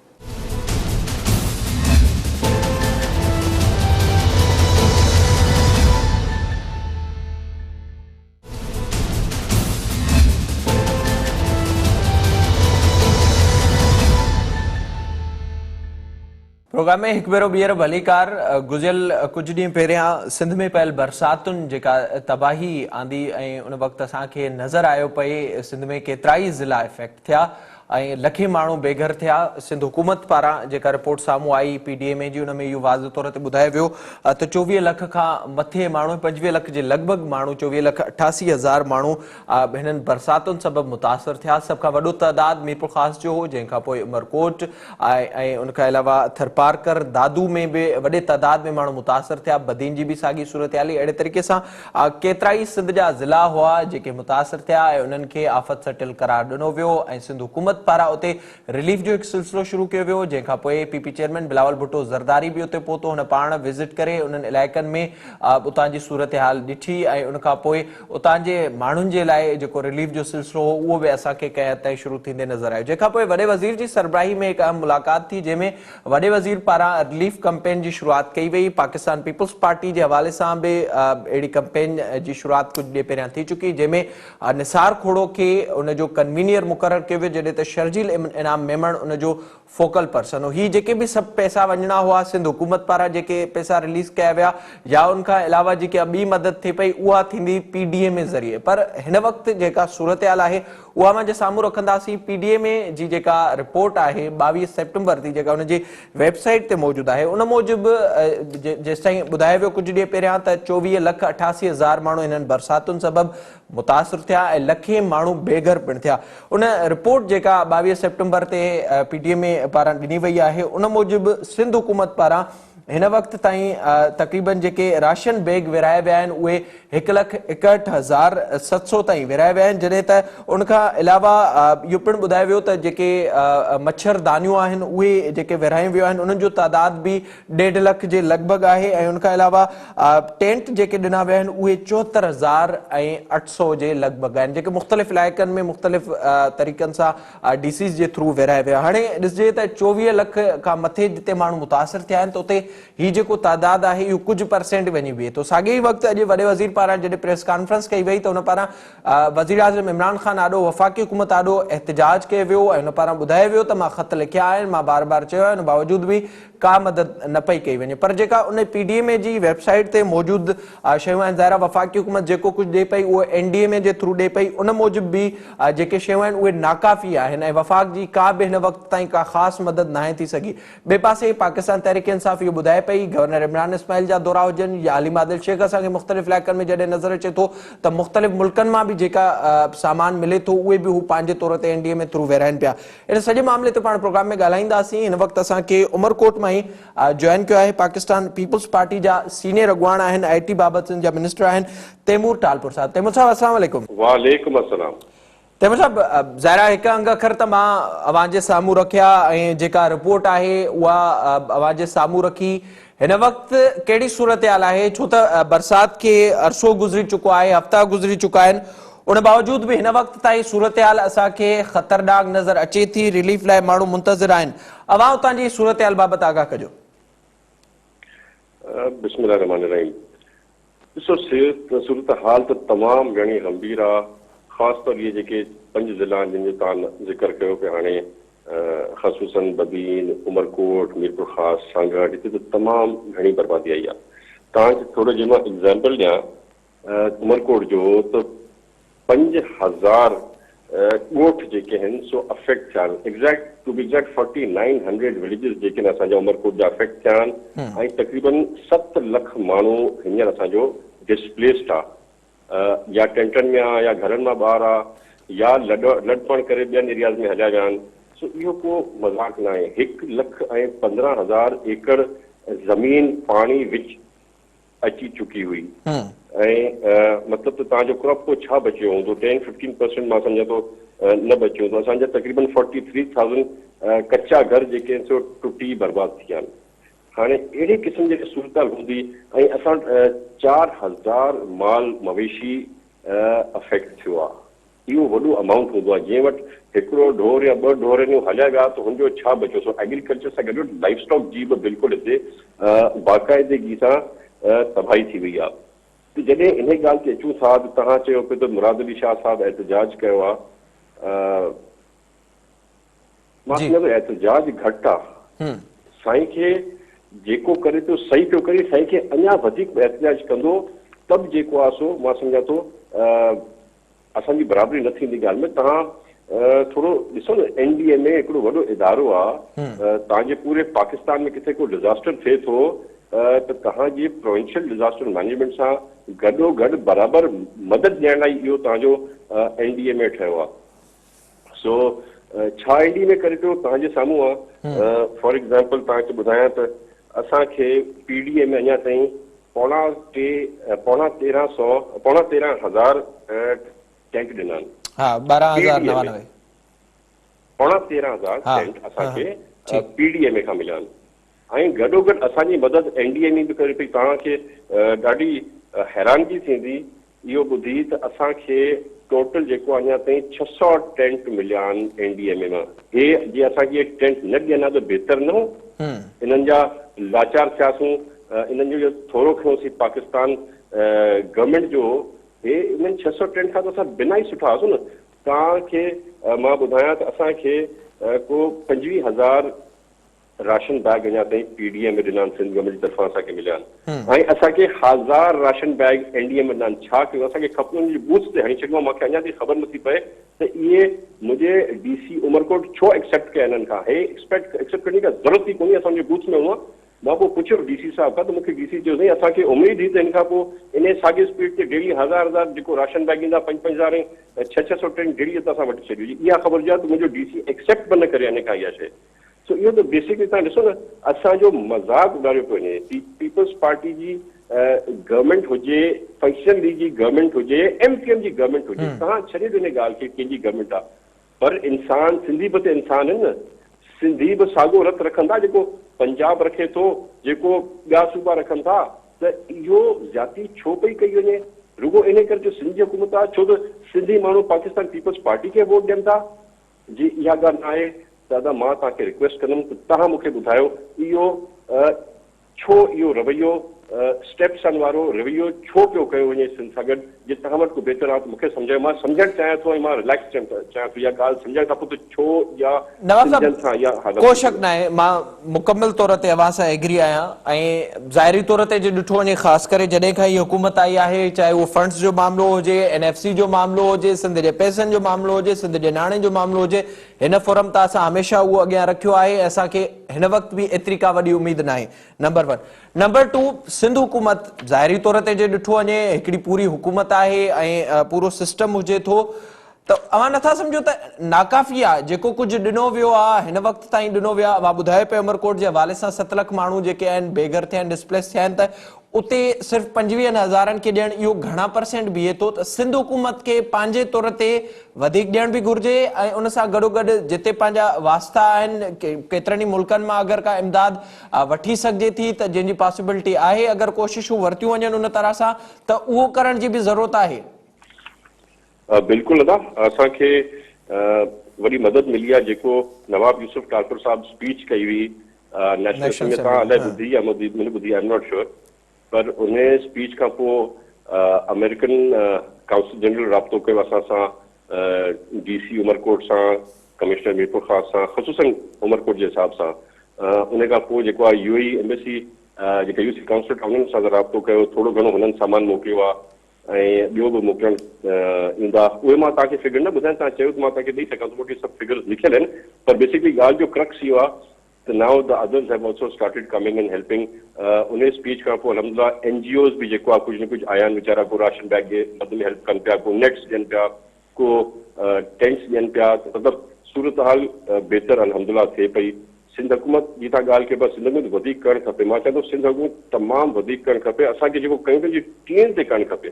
प्रोग्राम में हिकु भेरो ॿीहर भलीकार। गुज़िरियल कुझु ॾींहं पहिरियां सिंध में पयल बरसातुनि जेका तबाही आंदी ऐं उन वक़्तु असांखे नज़र आयो पए सिंध में केतिरा ई ज़िला इफेक्ट थिया ऐं लखे माण्हू बेघर थिया। सिंध हुकूमत पारां जेका रिपोर्ट साम्हूं आई पीडीएमए जी, उन में इहो वाज़ तौर ते ॿुधायो वियो त 24 लख खां मथे माण्हू, 25 लख जे लॻभॻि माण्हू, 24,88,000 माण्हू हिननि बरसातुनि सबबि मुतासिर थिया। सभ खां वॾो तइदाद मीरपुर ख़ासि जो हो, जंहिंखां पोइ उमरकोट ऐं उनखां अलावा थरपारकर दादू में बि वॾे तइदाद में माण्हू मुतासिर थिया। बदीन जी बि साॻी सूरत हाली। अहिड़े तरीक़े सां केतिरा ई सिंध जा ज़िला हुआ जेके मुतासिर थिया ऐं उन्हनि खे आफ़त सटिल करार ॾिनो वियो ऐं सिंध हुकूमत पारां उते रिलीफ जो हिकु सिलसिलो शुरू कयो वियो, जंहिंखां पोइ पीपी चेयरमैन बिलावल भुट्टो ज़रदारी बि उते पहुतो। हुन पाण विज़िट करे उन्हनि इलाइक़नि में उतां जी सूरत हाल ॾिठी ऐं उनखां पोइ उतां जे माण्हुनि जे लाइ जेको रिलीफ जो सिलसिलो हो उहो बि असांखे कंहिं हद ताईं शुरू थींदे नज़र आयो। जंहिंखां पोइ वॾे वज़ीर जी सरबराही में हिकु अहम मुलाक़ात थी, जंहिंमें वॾे वज़ीर पारां रिलीफ कैंपेन जी शुरूआत कई वई। पाकिस्तान पीपल्स पार्टी जे हवाले सां बि अहिड़ी कैंपेन जी शुरूआत कुझु ॾींहं पहिरियां थी चुकी, जंहिंमें निसार खोड़ो खे उनजो कन्वीनियर मुक़ररु कयो वियो, जॾहिं त शर्जील इनाम मेमण उनजो फोकल पर्सन हो। ही जेके भी सब पैसा वञणा हुआ सिंध हुकूमत पारां जेके पैसा रिलीज कया विया या उनखां अलावा जेकी ॿी मदद थिए पई उहा थींदी पीडीएमए ज़रिए। पर हिन वक़्तु जेका सूरत हाल आहे उहा मां जे साम्हूं रखंदासीं। पीडीएमए जी जेका रिपोर्ट आहे 22 सेप्टेम्बर थी, जेका उनजी वेबसाइट ते मौजूदु आहे, उन मूजिबि जेसिताईं ॿुधायो वियो कुझु ॾींहं पहिरियां त 24,88,000 माण्हू हिननि बरसातुनि सबबि मुतासिर थिया ऐं लखे माण्हू बेघर पिणु थिया। उन रिपोर्ट जेका 22 सेप्टेम्बर ते पीडीएमए पारां ॾिनी वई आहे उन मूजिबि सिंध हुकूमत पारां हिन वक़्तु ताईं तक़रीबन जेके राशन बैग विराए विया आहिनि उहे 1,61,700 ताईं विराए विया आहिनि, जॾहिं त उनखां अलावा इहो पिणु ॿुधायो वियो त जेके मच्छरदानियूं आहिनि उहे जेके विरायूं वियूं आहिनि उन्हनि जो तादाद बि 1.5 लख जे लॻभॻि आहे ऐं उनखां अलावा टेंट जेके ॾिना विया आहिनि उहे 74,800 जे लॻभॻि आहिनि, जेके मुख़्तलिफ़ इलाइक़नि में मुख़्तलिफ़ तरीक़नि सां डीसीस जे थ्रू विराए विया। हाणे ॾिसिजे त 24 लख खां मथे जिते माण्हू मुतासिर थिया आहिनि त उते ही जेको तादाद आहे इहो कुझु परसेंट वञी बीहे थो। साॻे ई वक़्तु अॼु वॾे वज़ीर पारां जॾहिं प्रेस कॉन्फ्रेंस कई वई त उन पारां वज़ीर आज़म इमरान ख़ान आॾो वफ़ाक़ी हुकूमत आॾो एहतिजाज कयो वियो ऐं उन पारां ॿुधायो वियो त मां ख़त लिखिया आहिनि, मां बार बार चयो आहे, उन बावजूदि बि का मदद न पई कई वञे। पर जेका उन पीडीएमए जी वेबसाइट ते मौजूदु शयूं आहिनि, ज़ाहिर वफ़ाक़ी हुकूमत जेको कुझु ॾिए पई उहो एनडीएमए जे थ्रू ॾिए पई, उन मूजिबि बि जेके शयूं आहिनि उहे नाकाफ़ी आहिनि ऐं वफ़ाक़ जी का बि हिन वक़्तु ताईं का ख़ासि मदद नाहे थी सघी। ॿिए पासे पाकिस्तान तहरीक इंसाफ़ इहो ॿुधाए पई गवर्नर इमरान इस्माइल जा दौरा हुजनि या अलीम आदिल शेख असांखे मुख़्तलिफ़ इलाइक़नि में जॾहिं नज़र अचे थो त मुख़्तलिफ़ मुल्कनि मां बि जेका सामान मिले थो उहे बि हू पंहिंजे तौर ते एनडीएमए थ्रू विराइनि पिया। इन सॼे मामले ते पाण प्रोग्राम में ॻाल्हाईंदासीं। हिन वक़्तु असांखे उमरकोट मां ई जॉइन कयो आहे। पाकिस्तान पीपल्स पार्टी जा सीनियर अॻुवान आहिनि, IT बाबति जा मिनिस्टर आहिनि, तैमूर टालपुर साहब। तैमूर साहब अस्सलाम वालेकुम। वालेकुम अस्सलाम। तैमूर साहब, ज़ाहिर हिकु अंग अखर त मां अवां जे साम्हूं रखिया ऐं जेका रिपोर्ट आहे उहा अवां जे साम्हूं रखी। हिन वक़्तु कहिड़ी सूरत हाल आहे, छो त बरसात खे अरसो गुज़री चुको आहे, हफ़्ता गुज़री चुका आहिनि, उन बावजूद बि हिन वक़्त ताईं सूरत हाल असांखे ख़तरनाक नज़र अचे थी। रिलीफ लाइ माण्हू मुंतज़िर आहिनि। अवां उतां जी सूरत हाल बाबति आगाह कजो। बिस्मिल्लाह रहमान रहीम। ॾिसो, सूरत हाल त तमामु घणी गंभीर आहे। ख़ासि तौर इहे जेके 5 ज़िला जिन जो तव्हां ज़िक्र कयो पिया हाणे, ख़सूसन बदीन, उमरकोट, मीरपुर ख़ास, सांगड़, हिते त तमामु घणी बर्बादी आई आहे। तव्हांखे थोरो जीअं मां एग्ज़ाम्पल ॾियां उमरकोट जो, त 5000 ॻोठ जेके आहिनि सो अफेक्ट थिया आहिनि। टू बी एग्ज़ैक्ट 4900 विलेजिस जेके आहिनि असांजा उमरकोट जा अफेक्ट थिया आहिनि ऐं तक़रीबन 7 लख माण्हू हींअर असांजो डिस्प्लेस्ड आहे, या टेंटनि में आहे, या घरनि मां ॿाहिरि आहे, या लॾपण करे ॿियनि एरियाज़ में हलिया विया आहिनि। सो इहो को मज़ाक न आहे। 1,15,000 एकड़ ज़मीन पाणी विच अची चुकी हुई ऐं मतिलबु त तव्हांजो क्रॉप को छा बचियो हूंदो, 10-15% मां सम्झां थो न बचियो हूंदो। असांजा तक़रीबन 43,000 कचा घर जेके आहिनि सो टुटी बर्बाद थी विया आहिनि। हाणे अहिड़े क़िस्म जी सूरत हूंदी ऐं असां 4000 माल मवेशी अफेक्ट थियो आहे। इहो वॾो अमाउंट हूंदो आहे। जंहिं वटि हिकिड़ो ढोर या 2 ढोर हलिया विया त हुनजो छा बचियो। सो एग्रीकल्चर सां गॾु लाइफ स्टॉक जी बि बिल्कुलु हिते बाक़ाइदगी सां तबाही थी वई आहे। त जॾहिं इन ॻाल्हि ते अचूं था त तव्हां चयो पियो त मुराद अली शाह साहिबु एहतजाज कयो आहे। मां सम्झां थो एहतजाज घटि आहे। साईं खे जेको करे थो सही पियो करे, साईं खे अञा वधीक एहतजाज कंदो तब जेको आहे सो मां सम्झां थो असांजी बराबरी न थींदी ॻाल्हि में। तव्हां थोरो ॾिसो न, NDMA हिकिड़ो वॾो इदारो आहे। तव्हांजे पूरे पाकिस्तान में किथे को डिज़ास्टर थिए थो त तव्हांजी प्रोविंशियल डिज़ास्टर मैनेजमेंट सां गॾोगॾु बराबरि मदद ॾियण लाइ इहो तव्हांजो NDMA ठहियो आहे। सो छा NDMA करे पियो तव्हांजे साम्हूं आहे। फॉर एग्ज़ाम्पल तव्हांखे ॿुधायां त असांखे PDA में अञा ताईं 13,000 टैंक ॾिना आहिनि। 12,099 13,000 टैंक असांखे PDA खां मिलिया आहिनि ऐं गॾोगॾु असांजी मदद NDMA बि करे पई। तव्हांखे ॾाढी हैरानगी थींदी इहो ॿुधी त असांखे टोटल जेको अञा ताईं 600 टेंट मिलिया आहिनि NDMA मां। हे जीअं असांखे टेंट न ॾियनि त बहितर न हो। इन्हनि जा लाचार थियासीं, इन्हनि जो थोरो खयोंसीं पाकिस्तान गवर्नमेंट जो। हे इन्हनि 600 टेंट खां त असां बिना ई सुठा हुआसीं न। तव्हांखे मां ॿुधायां त असांखे को 25,000 राशन बैग अञा ताईं PDA में ॾिना आहिनि, सिंध गवर्नमेंट जी तरफ़ां असांखे मिलिया आहिनि ऐं असांखे 1000 राशन बैग NDA में ॾिना आहिनि। छा कयो असांखे खपनि उन्हनि जी बूथ ते हणी छॾियो। मूंखे अञा ताईं ख़बर नथी पए त इहे मुंहिंजे DC उमरकोट छो एक्सेप्ट कया हिननि खां। हे एक्सेप्ट करने का ज़रूरत ई कोन्हे। असांजे बूथ में हुआ, मां पोइ पुछियो DC साहिब खां त मूंखे DC चयो साईं असांखे उमेदु ई त हिन खां पोइ इन साॻे स्पीड ते डेली 1000 जेको राशन बैग ईंदा 5,000 ऐं 600 टेंट डेली त असां वठी छॾियो। इहा ख़बर हुजे त मुंहिंजो DC एक्सेप्ट बि न करे हिन खां इहा शइ। सो इहो त बेसिकली तव्हां ॾिसो न, असांजो मज़ाक उॾारियो पियो वञे। पीपल्स पार्टी जी गवर्नमेंट हुजे, फंक्शन लीग जी गवर्नमेंट हुजे, MQM जी गवर्नमेंट हुजे, तव्हां छॾे ॾियो हिन ॻाल्हि खे कंहिंजी गवर्नमेंट आहे। पर इंसान, सिंधी बि त इंसान आहिनि न। सिंधी बि साॻियो रत रखंदा जेको पंजाब रखे थो, जेको ॿिया सूबा रखनि था। त इहो ज़ाती छो पई कई वञे? रुगो इन करे जो सिंधी हुकूमत आहे, छो त सिंधी माण्हू पाकिस्तान पीपल्स पार्टी खे वोट ॾियनि था। जी इहा ॻाल्हि न आहे। दादा मां तव्हांखे रिक्वेस्ट कंदुमि त तव्हां मूंखे ॿुधायो इहो छो इहो रवैयो स्टेप्सन वारो रवैयो छो पियो कयो वञे सिंध सां गॾु। जे तव्हां वटि को बहितर आहे त मूंखे सम्झायो। मां सम्झणु चाहियां थो ऐं मां रिलैक्स चाहियां थो। इहा ॻाल्हि सम्झण खां पोइ त छो या को शक न आहे। मां मुकमिल तौर ते अवां सां एग्री आहियां ऐं ज़ाहिरी तौर ते जे ॾिठो वञे ख़ासि करे जॾहिं खां हीअ हुकूमत आई आहे, चाहे उहो फंड्स जो मामिलो हुजे, NFC जो मामिलो हुजे, सिंध जे पैसनि जो मामिलो हुजे, सिंध जे नाणे जो मामिलो हुजे, हिन फोरम तां असां हमेशह उहो अॻियां रखियो आहे। असांखे हिन वक़्तु बि एतिरी का वॾी उमेद न आहे। नंबर 1। नंबर 2, सिंध हुकूमत ज़ाहिरी तौर ते जे ॾिठो वञे हिकिड़ी पूरी हुकूमत आहे ऐं पूरो सिस्टम हुजे थो। तो अवां नथा सम्झो त नाकाफ़ी आहे जेको कुझु ॾिनो वियो आहे हिन वक़्त ताईं ॾिनो वियो आहे। अवां ॿुधायो पियो उमरकोट जे हवाले सां 7 लाख माण्हू जेके आहिनि बेघर थिया आहिनि, डिस्प्लेस थिया आहिनि, त उते सिर्फ़ 25,000 खे ॾियणु इहो घणा परसेंट बीहे थो? त सिंध हुकूमत खे पंहिंजे तौर ते वधीक ॾियण बि घुर्जे ऐं उन सां गॾोगॾु जिते पंहिंजा वास्ता आहिनि केतिरनि ई मुल्कनि मां अगरि का इमदाद वठी सघिजे थी त जंहिंजी पॉसिबिलिटी आहे, अगरि कोशिशूं वरितियूं वञनि उन तरह सां त उहो करण जी बि ज़रूरत आहे। बिल्कुलु अदा, असांखे वॾी मदद मिली आहे जेको नवाब यूसुफ ठाकुर साहब स्पीच कई हुई नेशनल असेंबली में। तव्हां अलाए ॿुधी या मैंने ॿुधी, आई एम नॉट श्योर, पर उन स्पीच खां पोइ अमेरिकन काउंसिल जनरल राब्तो कयो असां सां, DC उमरकोट सां, कमिश्नर मीरपुर ख़ास सां, ख़ुसूसन उमरकोट जे हिसाब सां। उन खां पोइ जेको आहे UAE एम्बेसी जेका UC काउंसिल आहे उन्हनि सां राब्तो कयो, थोरो घणो हुननि सामान मोकिलियो आहे ऐं ॿियो बि मोकिलणु ईंदा। उहे मां तव्हांखे फिगर न ॿुधायां, तव्हां चयो त मां तव्हांखे ॾेई सघां थो, मूंखे सभु फिगर्स लिखियल आहिनि, पर बेसिकली ॻाल्हि जो क्रक्स इहो आहे त now the others have also started coming and helping. उन स्पीच खां पोइ अलहमदुलिल्लाह NGOs बि जेको आहे कुझु न कुझु आया आहिनि वीचारा, को राशन बैग जे बदले में हेल्प कनि पिया, को नेट्स ॾियनि पिया, को टेंट्स ॾियनि पिया। मतिलबु सूरत हाल बहितर अलहमदुलिल्लाह थिए पई। सिंध हुकूमत जी था ॻाल्हि कयो, सिंध में वधीक करणु खपे। मां चवां थो सिंध हुकूमत तमामु वधीक करणु खपे। असांखे जेको कयूं पंहिंजी टीम ते करणु खपे,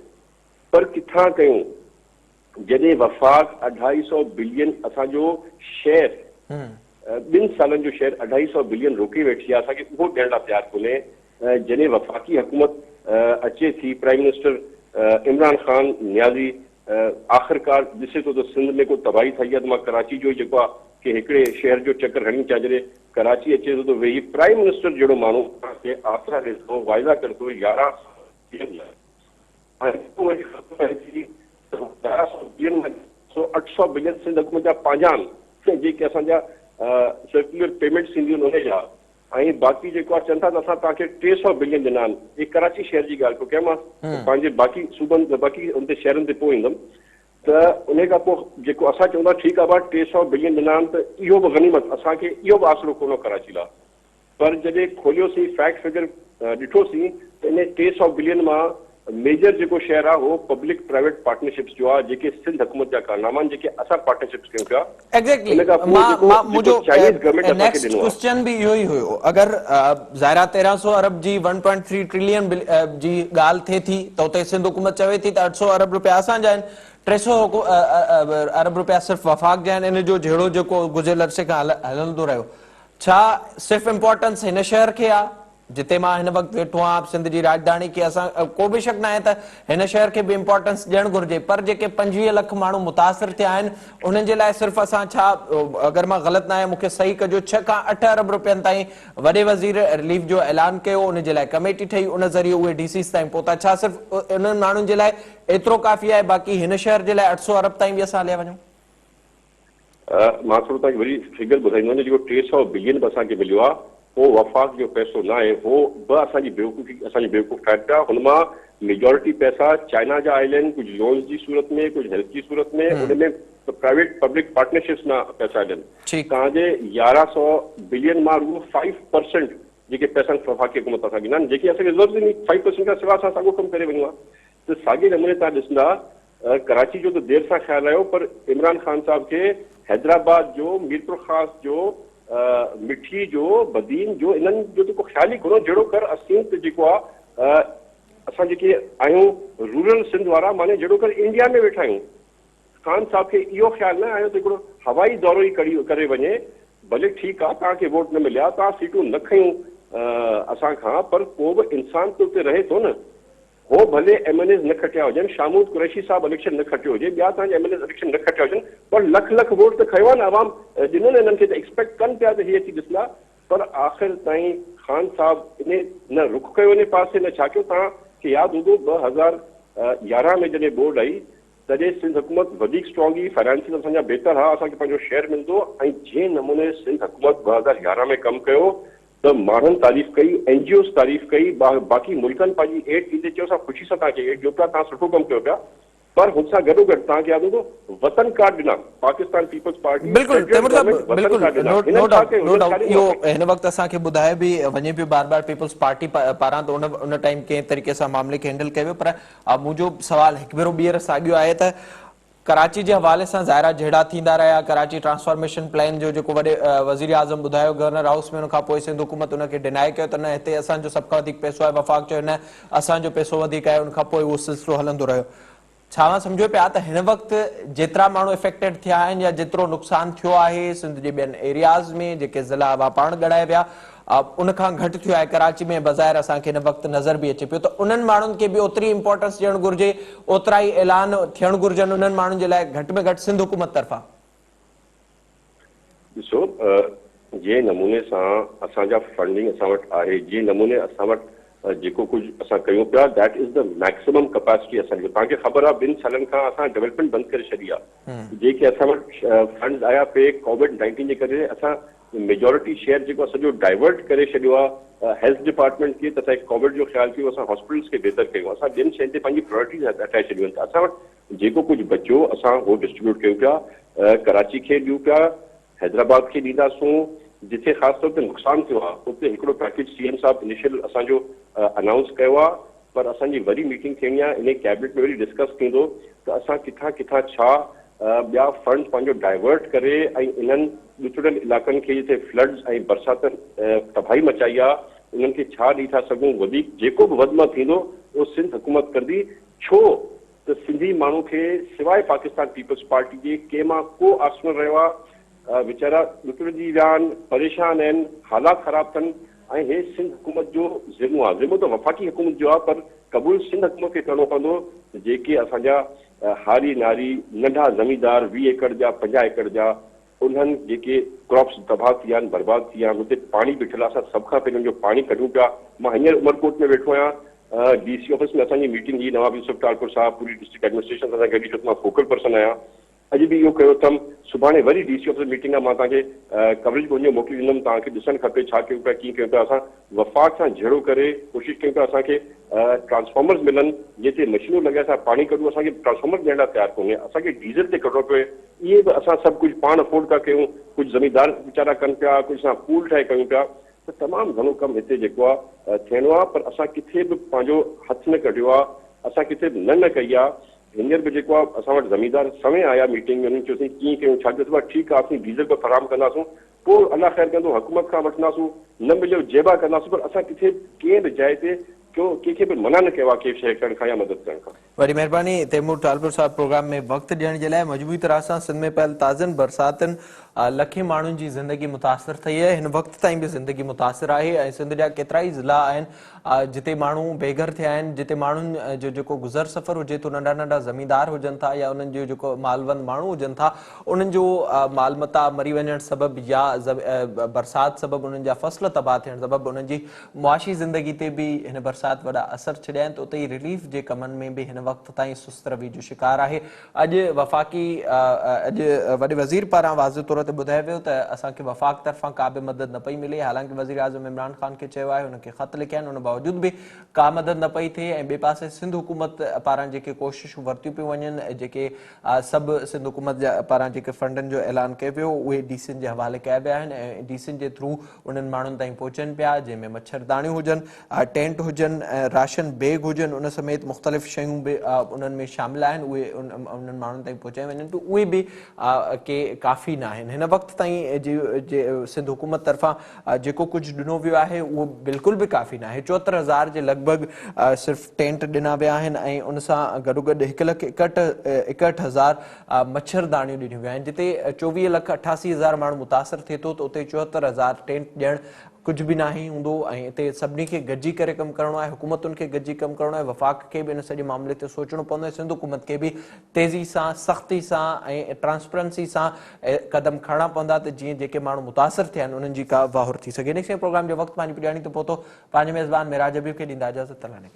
पर किथां कयूं? जॾहिं वफ़ाक़ 250 बिलियन असांजो शेयर, 2 सालनि जो शेयर 250 बिलियन रोके वेठी आहे, असांखे उहो ॾियण लाइ तयारु कोन्हे। जॾहिं वफ़ाक़ी हुकूमत अचे थी, प्राइम मिनिस्टर इमरान ख़ान नियाज़ी आख़िरकार ॾिसे थो त सिंध में को तबाही थी आहे, त मां कराची जो जेको आहे कि हिकिड़े शहर जो चकर हणी अचां। जॾहिं कराची अचे थो त वेही प्राइम मिनिस्टर जहिड़ो माण्हू आसरा ॾिए थो, वाइदा करे थो 800 बिलियन सिंध हुकूमत जा पंहिंजा आहिनि, जेके असांजा सर्कुलर पेमेंट्स ईंदियूं आहिनि उन जा, ऐं बाक़ी जेको आहे चवनि था त असां तव्हांखे 300 बिलियन ॾिना आहिनि। हे कराची शहर जी ॻाल्हि पियो कयां मां, पंहिंजे बाक़ी सूबनि बाक़ी उन ते शहरनि ते पोइ ईंदुमि। त उन खां पोइ जेको असां चवंदा ठीकु आहे भाउ 300 बिलियन ॾिना आहिनि, त इहो बि गनीमत, असांखे इहो बि आसिरो कोन्हो कराची लाइ। पर जॾहिं खोलियोसीं फैक्ट फिगर ॾिठोसीं त इन 300 बिलियन मां मेजर जेको शेयर आहे उहो पब्लिक प्राइवेट पार्टनरशिप्स जो आहे, जेके सिंध हुकूमत जा कारनामा आहिनि, जेके असां पार्टनरशिप्स कयूं पिया। एग्जैक्टली नेक्स्ट क्वेश्चन भी इहो ई हुयो। अगर ज़ाहिरा 1300 अरब जी 1.3 ट्रिलियन जी ॻाल्हि थिए थी त उते सिंध हुकूमत चवे थी त 800 अरब रुपया असांजा आहिनि, 300 अरब रुपया सिर्फ़ वफ़ाक़ जा आहिनि। इन जो जहिड़ो जेको गुज़िरियल अरसे खां हलंदो रहियो, छा सिर्फ़ इम्पोर्टेंस हिन शहर खे आहे जिते मां हिन वक़्तु वेठो आहियां, सिंध जी राजधानी खे? असां को बि शक न आहे त हिन शहर खे बि इम्पोर्टेंस ॾियणु घुर्जे, पर जेके 25 लख माण्हू मुतासिर थिया आहिनि उन्हनि जे लाइ सिर्फ़ असां छा, अगरि मां ग़लति न आहियां मूंखे सही कजो, 6 खां 8 अरब रुपयनि ताईं वॾे वज़ीर रिलीफ जो ऐलान कयो, उन जे लाइ कमेटी ठही, उन ज़रिए उहे DCs ताईं पहुता। छा सिर्फ़ उन्हनि माण्हुनि जे लाइ एतिरो काफ़ी आहे, बाक़ी हिन शहर जे लाइ 800 अरब ताईं बि असां हलिया वञूं? मां थोरो तव्हांखे वरी फिगर ॿुधाईंदो, जेको 300 बिलियन बि असांखे मिलियो आहे उहो वफ़ाक़ जो पैसो न आहे, उहो बि असांजी बेवकूफ़ ठाहे पिया। हुन मां मेजोरिटी पैसा चाइना जा आयल आहिनि, कुझु लोन्स जी सूरत में, कुझु हेल्थ जी सूरत में, उनमें प्राइवेट पब्लिक पार्टनरशिप्स मां पैसा आयल आहिनि। तव्हांजे 1100 बिलियन मां रुगो 5% जेके पैसा वफ़ाक़ी हुकूमत असांखे न, जेके असांखे ज़रूरत ई 5% खां सवाइ असां साॻियो कमु करे वञूं आहे। त साॻे नमूने तव्हां ॾिसंदा कराची जो त देरि सां ख़्यालु आयो, पर इमरान ख़ान साहब खे हैदराबाद जो, मीरपुर ख़ास जो, मिठी जो, बदीन जो, इन्हनि जो जेको ख़्याल ई कोन्हो। जहिड़ो कर असीं त जेको आहे असां जेके आहियूं रूरल सिंध वारा, माने जहिड़ो कर इंडिया में वेठा आहियूं। ख़ान साहब खे इहो ख़्यालु न आयो त हिकिड़ो हवाई दौरो ई करे वञे, भले ठीकु आहे तव्हांखे वोट न मिलिया, तव्हां सीटूं न खयूं असांखां, पर को बि इंसान त उते रहे थो न। हो भले MLAs न खटिया हुजनि, शामूद कुरैशी साहब इलेक्शन न खटियो हुजे, ॿिया तव्हांजा MLAs इलेक्शन न खटिया हुजनि, पर लख लख वोट त खयो आहे न अवाम ॾिनो न। इन्हनि खे त एक्सपेक्ट कनि पिया त हीअ अची ॾिसंदा, पर आख़िर ताईं ख़ान साहब इन न रुख कयो इन पासे, न छा कयो। तव्हांखे यादि हूंदो 2011 में जॾहिं बोर्ड आई तॾहिं सिंध हुकूमत वधीक स्ट्रॉन्ग हुई, फाइनेंशियल असांजा बहितर हा, असांखे पंहिंजो शेयर मिलंदो, ऐं जंहिं नमूने सिंध हुकूमत 2011 में कमु कयो त माण्हुनि तारीफ़ कई, NGOs तारीफ़ कई, बाक़ी मुल्कनि पंहिंजी एड ॾींदे चयो असां ख़ुशी सां तव्हांखे एड ॾियो पिया, तव्हां सुठो कमु कयो पिया। पर हुन सां गॾोगॾु तव्हांखे यादि हूंदो वतन कार्ड ॾिना पाकिस्तान पीपल्स पार्टी। बिल्कुलु नो डाउट इहो हिन वक़्तु असांखे ॿुधाए बि वञे पियो बार बार पीपल्स पार्टी पारां, त उन टाइम कंहिं तरीक़े सां मामले खे हैंडल कयो, पर मुंहिंजो सवाल हिकु भेरो ॿीहर साॻियो आहे त कराची के हवाले से ज़ाहिरा जहिड़ा थींदा रहा, कराची ट्रांसफॉर्मेशन प्लान जो वॾे वज़ीर आज़म ॿुधायो गवर्नर हाउस में, उनखां पोइ सिंध हुकूमत उनखे डिनाए कयो त न हिते असांजो सभ खां वधीक पैसो आहे। वफ़ाक़ चयो न असांजो पैसो वधीक आहे। उनखां पोइ उहो सिलसिलो हलंदो रहियो। छा सम्झो पिया त हिन वक़्तु जेतिरा माण्हू इफेक्टेड थिया आहिनि या जेतिरो नुक़सान थियो आहे सिंध जे ॿियनि एरियाज़ में जेके ज़िला हुआ पाण ॻणाए विया, उनखां घटि थियो आहे कराची में बज़ाहिर असांखे हिन वक़्तु नज़र बि अचे पियो त उन्हनि माण्हुनि खे बि ओतिरी इंपॉर्टेंस ॾियणु घुरिजे, ओतिरा ई ऐलान थियणु घुरिजनि उन्हनि माण्हुनि जे लाइ घटि में घटि सिंध हुकूमत तरफ़ां। ॾिसो, जे नमूने सां असांजा फंडिंग असां वटि आहे, जे नमूने असां वटि जेको कुझु असां कयूं पिया, that is the maximum capacity असांजी। तव्हांखे ख़बर आहे 2 सालनि खां असां डेवलपमेंट बंदि करे छॾी आहे। जेके असां वटि फंड्स आया पे कोविड-19 जे करे, असां मेजॉरिटी शेयर जेको आहे सॼो डाइवर्ट करे छॾियो आहे हेल्थ डिपार्टमेंट खे, त असांखे कोविड जो ख़्यालु कयो, असां हॉस्पिटल्स खे बहितर कयूं, असां ॿियनि शयुनि ते पंहिंजी प्रायोरिटीज़ हटाए छॾियूं आहिनि। त असां वटि जेको कुझु बचियो असां उहो डिस्ट्रीब्यूट कयूं पिया, कराची खे ॾियूं पिया, हैदराबाद खे ॾींदासूं। जिथे ख़ासि तौर ते नुक़सानु थियो आहे उते हिकिड़ो पैकेज सीएम साहिबु इनिशियल असांजो अनाउंस कयो आहे, पर असांजी वरी मीटिंग थियणी आहे, इन कैबिनेट में वरी डिस्कस थींदो त असां किथां किथां छा ॿिया फंड पंहिंजो डाइवर्ट करे ऐं इन्हनि ॾुकड़ियल इलाइक़नि खे जिते फ्लड्स ऐं बरसातनि तबाही मचाई आहे उन्हनि खे छा ॾेई था सघूं। वधीक जेको बि वधि में थींदो उहो सिंध हुकूमत कंदी, छो त सिंधी माण्हू खे सवाइ पाकिस्तान पीपल्स पार्टी जे कंहिं मां को आस न रहियो आहे। वीचारा ॾुकड़जी विया आहिनि, परेशान आहिनि, हालात ख़राब अथनि ऐं हे सिंध हुकूमत जो ज़िम्मो आहे। ज़िम्मो त वफ़ाक़ी हुकूमत जो आहे, पर क़बूल सिंध हुकूमत खे करिणो पवंदो। जेके असांजा हारी नारी नंढा ज़मींदार 20 एकड़ जा 50 एकड़ जा, उन्हनि जेके क्रॉप्स तबाह थी विया आहिनि, बर्बाद थी विया आहिनि, हुते पाणी बीठल आहे। असां सभ खां पहिरियों जो पाणी कढूं पिया। मां हींअर उमरकोट में वेठो आहियां, DC ऑफिस में असांजी मीटिंग जी, नवाब यूसुफ टालपुर साहब पूरी डिस्ट्रिक्ट एडमिनिस्ट्रेशन सां गॾु छो त मां फोकल पर्सन आहियां। अॼु बि इहो कयो अथमि, सुभाणे वरी DC ऑफिस मिटिंग आहे, मां तव्हांखे कवरेज वञो मोकिले ॾींदुमि, तव्हांखे ॾिसणु खपे छा कयूं पिया, कीअं कयूं पिया। असां वफ़ाक़ सां जहिड़ो करे कोशिशि कयूं पिया असांखे ट्रांसफॉर्मर्स मिलनि, जिते मशीनूं लॻे असां पाणी कढूं। असांखे ट्रांसफॉर्मर ॾियण लाइ तयारु कोन्हे, असांखे डीज़ल ते कढणो पए। इहे बि असां सभु कुझु पाण अफोर्ड था कयूं, कुझु ज़मींदार वीचारा कनि पिया, कुझु असां पूल ठाहे कयूं पिया। त तमामु घणो कमु हिते जेको आहे थियणो आहे, पर असां किथे बि पंहिंजो हथु न कढियो आहे, असां किथे बि न कई आहे। हींअर बि जेको आहे असां वटि ज़मींदार समय आया मीटिंग में, उन्हनि चयोसीं कीअं कयूं, छा चयो ठीकु आहे असीं डीज़ल बि फराहम कंदासूं, पोइ अलाह ख़ैर कंदो हुकूमत खां वठंदासूं, न मिलियो जेबा कंदासूं, पर असां किथे कंहिं बि जाइ ते कंहिंखे बि मना न कयो आहे कंहिं शइ करण खां या मदद करण खां। वरी महिरबानी तैमूर टालपुर साहब प्रोग्राम में वक़्तु ॾियण जे लाइ। मजबूरी तरह सां सिंध में पयल ताज़नि बरसातनि लखे माण्हुनि जी ज़िंदगी मुतासिर थी आहे। हिन वक़्त ताईं बि ज़िंदगी मुतासिर आहे ऐं सिंध जा केतिरा ई ज़िला आहिनि जिते माण्हू बेघर थिया आहिनि, जिते माण्हुनि जो जेको गुज़र सफ़र हुजे थो, नंढा नंढा ज़मींदार हुजनि था या उन्हनि जो जेको मालवंद माण्हू हुजनि था, उन्हनि जो मालमता मरी वञणु सबबु या बरसाति सबबु उन्हनि जा फसल तबाह थियणु सबबु उन्हनि जी मुआशी ज़िंदगी ते बि हिन बरसाति वॾा असर छॾिया आहिनि। त उते ई रिलीफ जे कमनि में बि हिन वक़्त ताईं सुस्त रवी जो शिकार आहे। अॼु वफ़ाक़ी अॼु वॾे वज़ीर पारां वाज़े तौर ते ॿुधायो वियो त असांखे वफ़ाक़ तरफ़ां का बि मदद न पई मिले। हालांकि वज़ीर आज़म इमरान ख़ान खे चयो आहे, हुनखे ख़त लिखिया आहिनि, उन बावजूद बि का मदद न पई थिए। ऐं ॿिए पासे सिंध हुकूमत पारां जेके कोशिशूं वरितियूं पियूं वञनि, जेके सभु सिंध हुकूमत पारां जेके फंडनि जो ऐलान कयो वियो, उहे डीसीनि जे हवाले कया विया आहिनि ऐं डीसीनि जे थ्रू उन्हनि माण्हुनि ताईं पहुचनि पिया, जंहिंमें मच्छरदानियूं हुजनि, टेंट हुजनि, राशन बैग हुजनि, उन समेत मुख़्तलिफ़ शयूं बि उन्हनि में शामिल आहिनि, उहे उन्हनि माण्हुनि ताईं पहुचाए वञनि पियूं। उहे बि के काफ़ी न आहिनि। हिन वक़्त ताईं सिंध हुकूमत तरफ़ां जेको कुझु ॾिनो वियो आहे उहो बिल्कुलु बि काफ़ी न आहे। 74,000 जे लॻभॻि सिर्फ़ु टेंट ॾिना विया आहिनि ऐं उन सां गॾोगॾु 1,61,000 मच्छरदानियूं ॾिनियूं वियूं आहिनि। जिते 24,88,000 माण्हू मुतासिर थिए थो, त उते 74,000 टेंट ॾियणु कुझु बि न ई हूंदो ऐं हिते सभिनी खे गॾिजी करे कमु करिणो आहे, हुकूमतुनि खे गॾिजी कमु करिणो आहे, वफ़ाक़ खे बि इन सॼे मामले ते सोचणो पवंदो आहे, सिंध हुकूमत खे बि तेज़ी सां, सख़्ती सां ऐं ट्रांसपेरेंसी सां क़दम खणणा पवंदा त जीअं जेके माण्हू मुतासिर थिया आहिनि उन्हनि जी का वाहुर थी सघे। नेक्स्ट प्रोग्राम जो वक़्तु पंहिंजी पुॼाणी ते पहुतो। पंहिंजे मेज़बान मिराज हबीब खे ॾींदा इजाज़त। तलाने